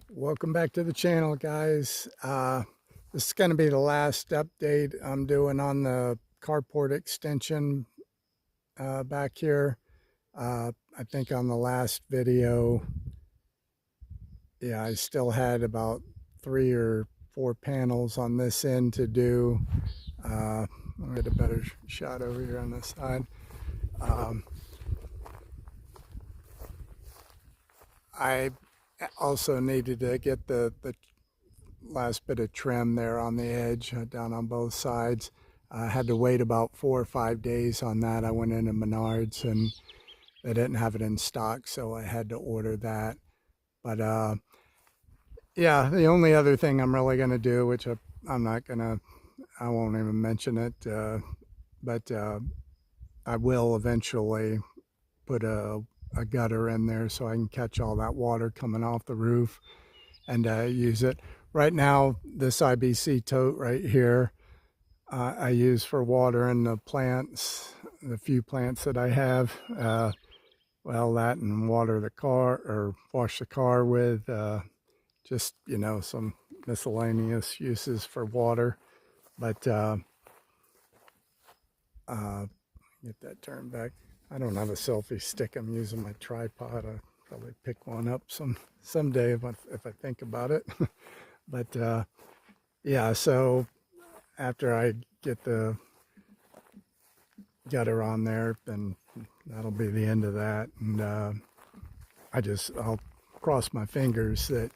Welcome back to the channel, guys. This is going to be the last update I'm doing on the carport extension back here. I think on the last video, yeah, I still had about 3 or 4 panels on this end to do. I'll get a better shot over here on this side. I also needed to get the last bit of trim there on the edge down on both sides. I had to wait about 4 or 5 days on that. I went into Menards and they didn't have it in stock, so I had to order that. But yeah, the only other thing I'm really going to do, which I'm not going to, I won't even mention it, but I will eventually put a gutter in there so I can catch all that water coming off the roof and use it. Right now, this IBC tote right here, I use for watering the plants, the few plants that I have. Well, that and water the car or wash the car with, just, you know, some miscellaneous uses for water. But get that turned back. I don't have a selfie stick. I'm using my tripod. I'll probably pick one up someday if I think about it. But yeah, so after I get the gutter on there, then that'll be the end of that. And I'll cross my fingers that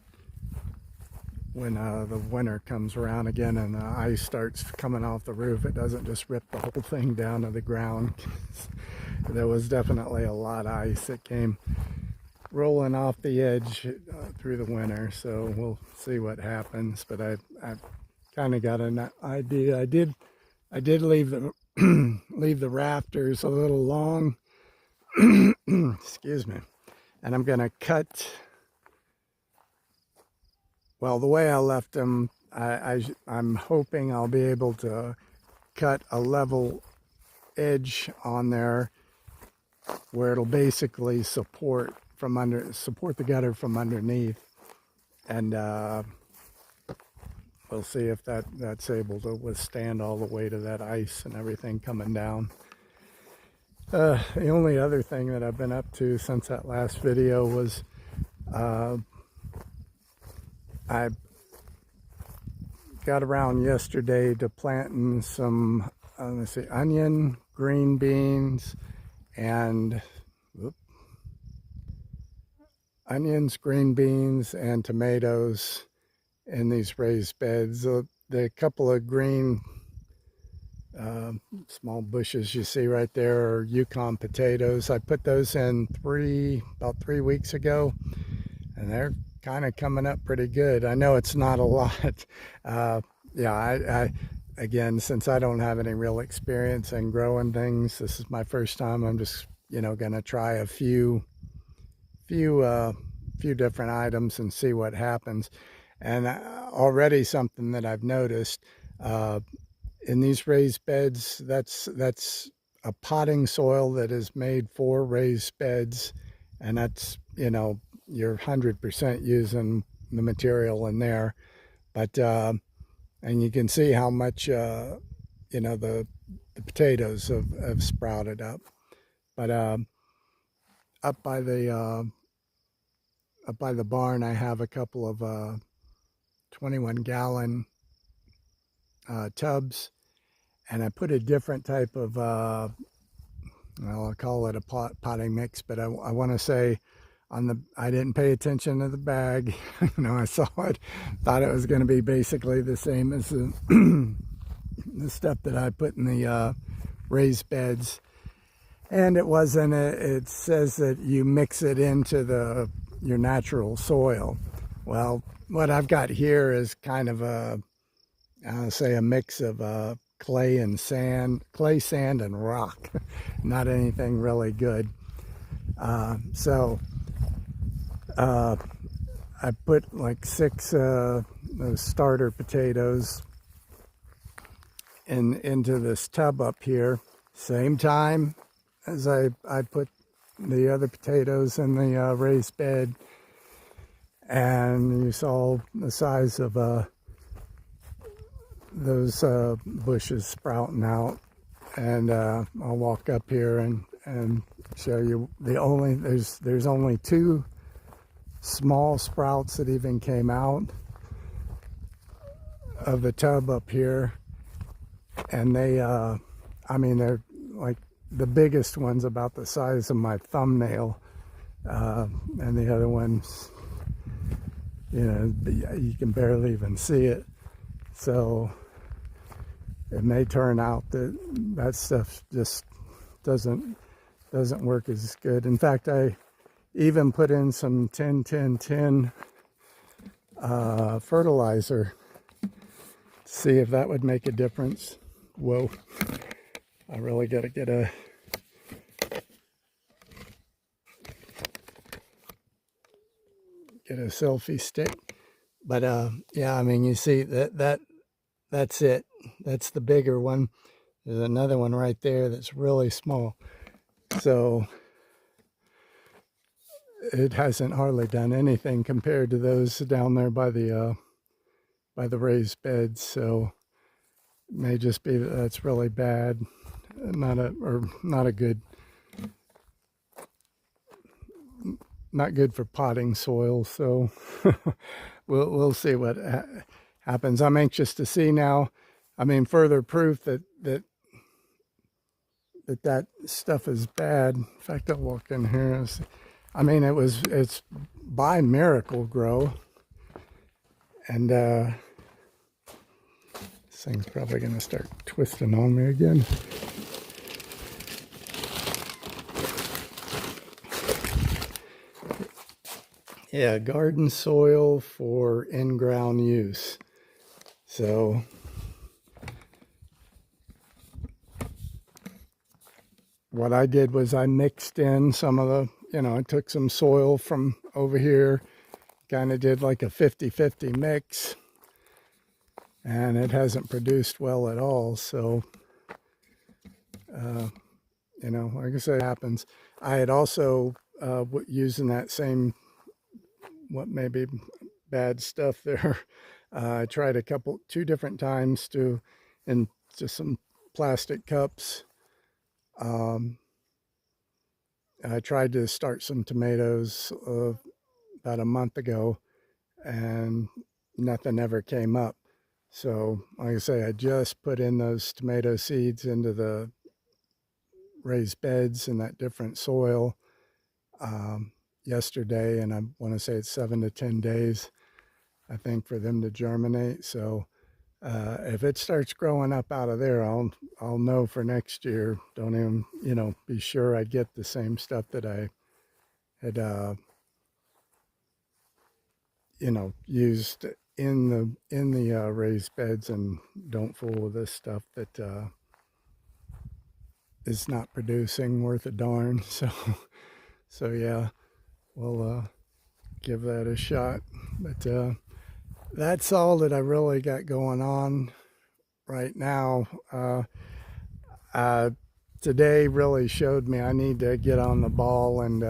when the winter comes around again and the ice starts coming off the roof, it doesn't just rip the whole thing down to the ground. There was definitely a lot of ice that came rolling off the edge through the winter, so we'll see what happens. But I kind of got an idea. I did leave the leave the rafters a little long. Excuse me. And I'm gonna cut. Well, the way I left them, I'm hoping I'll be able to cut a level edge on there where it'll basically support the gutter from underneath, and we'll see if that's able to withstand all the weight of that ice and everything coming down. The only other thing that I've been up to since that last video was I got around yesterday to planting some let's see, onion, green beans, and onions, green beans, and tomatoes in these raised beds. The couple of green small bushes you see right there are Yukon potatoes. I put those in about 3 weeks ago, and they're kind of coming up pretty good. I know it's not a lot. Yeah, I again, since I don't have any real experience in growing things, this is my first time. I'm just, you know, gonna try a few different items and see what happens. And already something that I've noticed in these raised beds, that's a potting soil that is made for raised beds, and that's, you know, you're 100% using the material in there. But and you can see how much you know, the potatoes have sprouted up. But up by the barn, I have a couple of 21-gallon tubs, and I put a different type of well, I'll call it a potting mix, but I want to say I didn't pay attention to the bag. You know, I saw it, thought it was going to be basically the same as the stuff that I put in the raised beds, and it wasn't. It says that you mix it into your natural soil. Well, what I've got here is kind of I'll say a mix of clay, sand, and rock. Not anything really good. So I put like 6 those starter potatoes into this tub up here. Same time as I put the other potatoes in the raised bed. and you saw the size of those bushes sprouting out. And I'll walk up here and show you there's only 2 small sprouts that even came out of the tub up here, and they I mean, they're like, the biggest one's about the size of my thumbnail, and the other ones, you know, you can barely even see it. So it may turn out that that stuff just doesn't work as good. In fact, I even put in some 10-10-10 fertilizer to see if that would make a difference. Whoa, I really got to get a selfie stick. But yeah, I mean, you see that's it. That's the bigger one. There's another one right there that's really small. So it hasn't hardly done anything compared to those down there by the raised beds. So it may just be that that's really bad, not good for potting soil. So we'll see what happens. I'm anxious to see now. I mean, further proof that stuff is bad. In fact, I'll walk in here. I mean, it's by Miracle Grow, and this thing's probably going to start twisting on me again. Yeah, garden soil for in-ground use. So what I did was I mixed in some of the, you know, I took some soil from over here, kind of did like a 50-50 mix, and it hasn't produced well at all. So, you know, like I said, it happens. I had also, using that same, what may be bad stuff there, I tried 2 different times in just some plastic cups. I tried to start some tomatoes about a month ago, and nothing ever came up. So, like I say, I just put in those tomato seeds into the raised beds in that different soil yesterday, and I want to say it's 7 to 10 days, I think, for them to germinate. So if it starts growing up out of there, I'll know for next year. Don't even, you know, be sure I get the same stuff that I had you know, used in the raised beds, and don't fool with this stuff that is not producing worth a darn. So yeah, we'll give that a shot. But that's all that I really got going on right now. Today really showed me I need to get on the ball and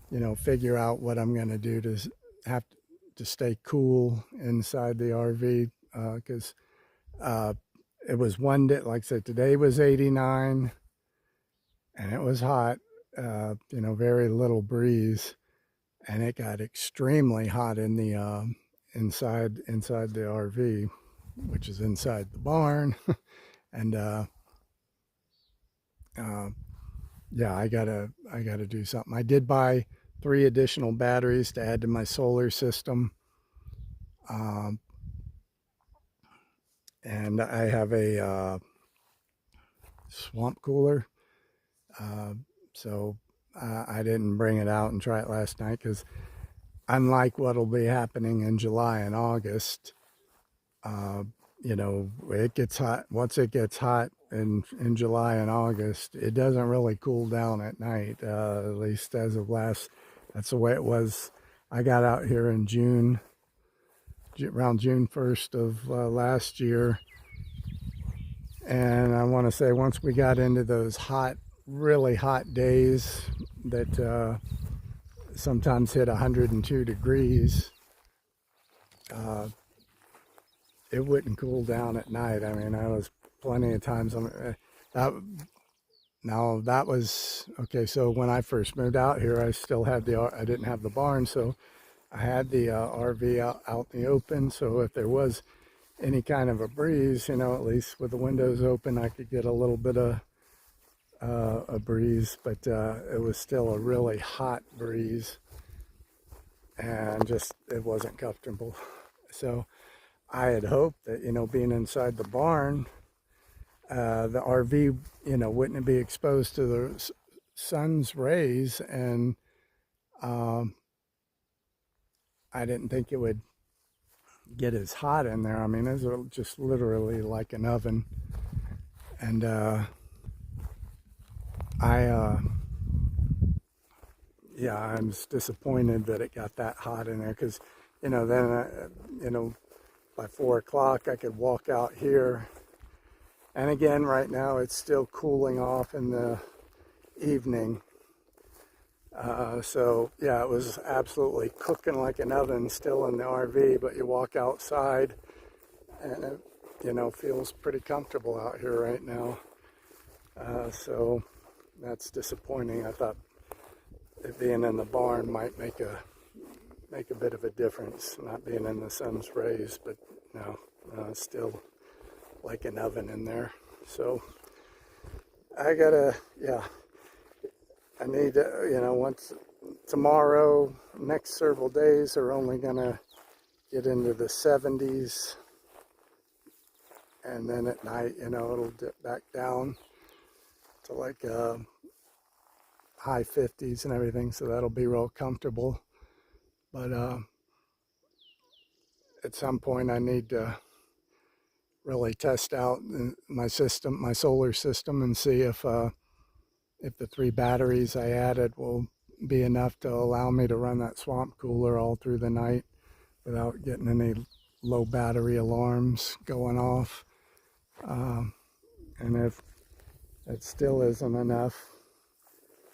you know, figure out what I'm going to do to have to stay cool inside the RV, because it was one day, like I said, today was 89 and it was hot, you know, very little breeze, and it got extremely hot in the inside the RV, which is inside the barn. And yeah, I gotta do something. I did buy 3 additional batteries to add to my solar system, and I have a swamp cooler, so I didn't bring it out and try it last night, because unlike what will be happening in July and August, you know, it gets hot. Once it gets hot in July and August, it doesn't really cool down at night, at least as of that's the way it was. I got out here in June, around June 1st of last year, and I want to say once we got into those hot, really hot days that sometimes hit 102 degrees, it wouldn't cool down at night. I mean, I was plenty of times. That, now that was okay. So when I first moved out here, I still had I didn't have the barn, so I had the RV out in the open. So if there was any kind of a breeze, you know, at least with the windows open, I could get a little bit of a breeze, but it was still a really hot breeze, and just it wasn't comfortable. So I had hoped that, you know, being inside the barn, the RV, you know, wouldn't be exposed to the sun's rays, and I didn't think it would get as hot in there. I mean, it was just literally like an oven, and yeah, I'm just disappointed that it got that hot in there, because, you know, then, you know, by 4 o'clock I could walk out here. And again, right now it's still cooling off in the evening. So yeah, it was absolutely cooking like an oven still in the RV, but you walk outside and it, you know, feels pretty comfortable out here right now. So that's disappointing. I thought it being in the barn might make a bit of a difference, not being in the sun's rays, but no, it's still like an oven in there. So I gotta, yeah, I need to, you know, once tomorrow, next several days are only gonna get into the 70s, and then at night, you know, it'll dip back down to like high 50s and everything, so that'll be real comfortable. But at some point I need to really test out my system, my solar system, and see if the 3 batteries I added will be enough to allow me to run that swamp cooler all through the night without getting any low battery alarms going off. And if it still isn't enough,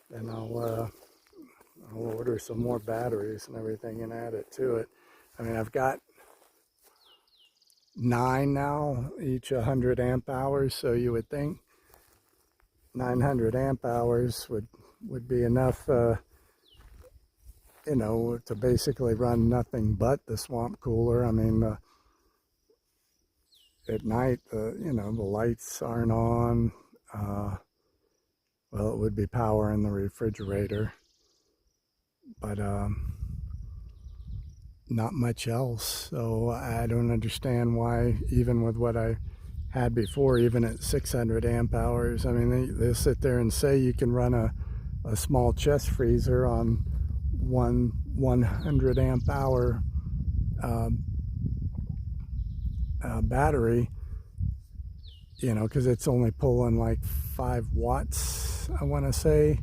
then I'll order some more batteries and everything and add it to it. I mean, I've got 9 now, each 100 amp hours, so you would think 900 amp hours would be enough, you know, to basically run nothing but the swamp cooler. I mean, at night, you know, the lights aren't on. Well, it would be power in the refrigerator, but not much else. So I don't understand why, even with what I had before, even at 600 amp hours, I mean, they sit there and say you can run a small chest freezer on 100 amp hour battery, you know, because it's only pulling like 5 watts, I want to say.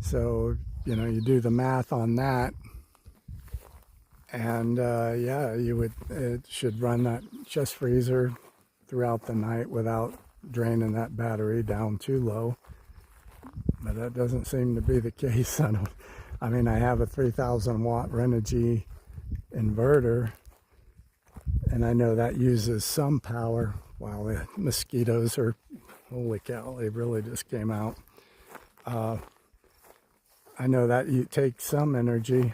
So, you know, you do the math on that, and yeah, it should run that chest freezer throughout the night without draining that battery down too low. But that doesn't seem to be the case. I mean, I have a 3,000 watt Renogy inverter, and I know that uses some power. Wow, the mosquitoes are, holy cow, they really just came out. I know that you take some energy,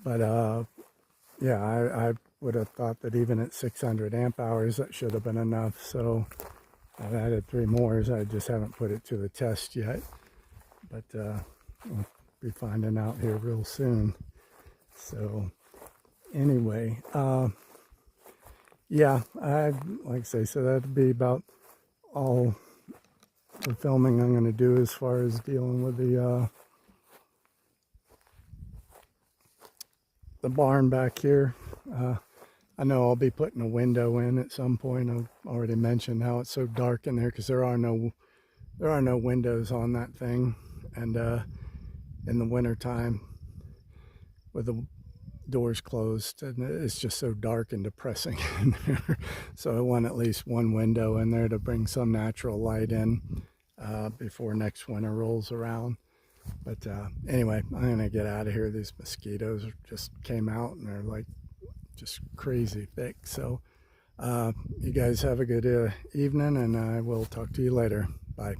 but yeah, I would have thought that even at 600 amp hours, that should have been enough. So I've added 3 more. I just haven't put it to the test yet, but we'll be finding out here real soon. So anyway, yeah, like I say, so that'd be about all the filming I'm going to do as far as dealing with the barn back here. I know I'll be putting a window in at some point. I've already mentioned how it's so dark in there because there are no windows on that thing, and in the winter time with the doors closed, and it's just so dark and depressing in there. So I want at least one window in there to bring some natural light in before next winter rolls around. But anyway, I'm going to get out of here. These mosquitoes just came out and they're like just crazy thick. So you guys have a good evening, and I will talk to you later. Bye.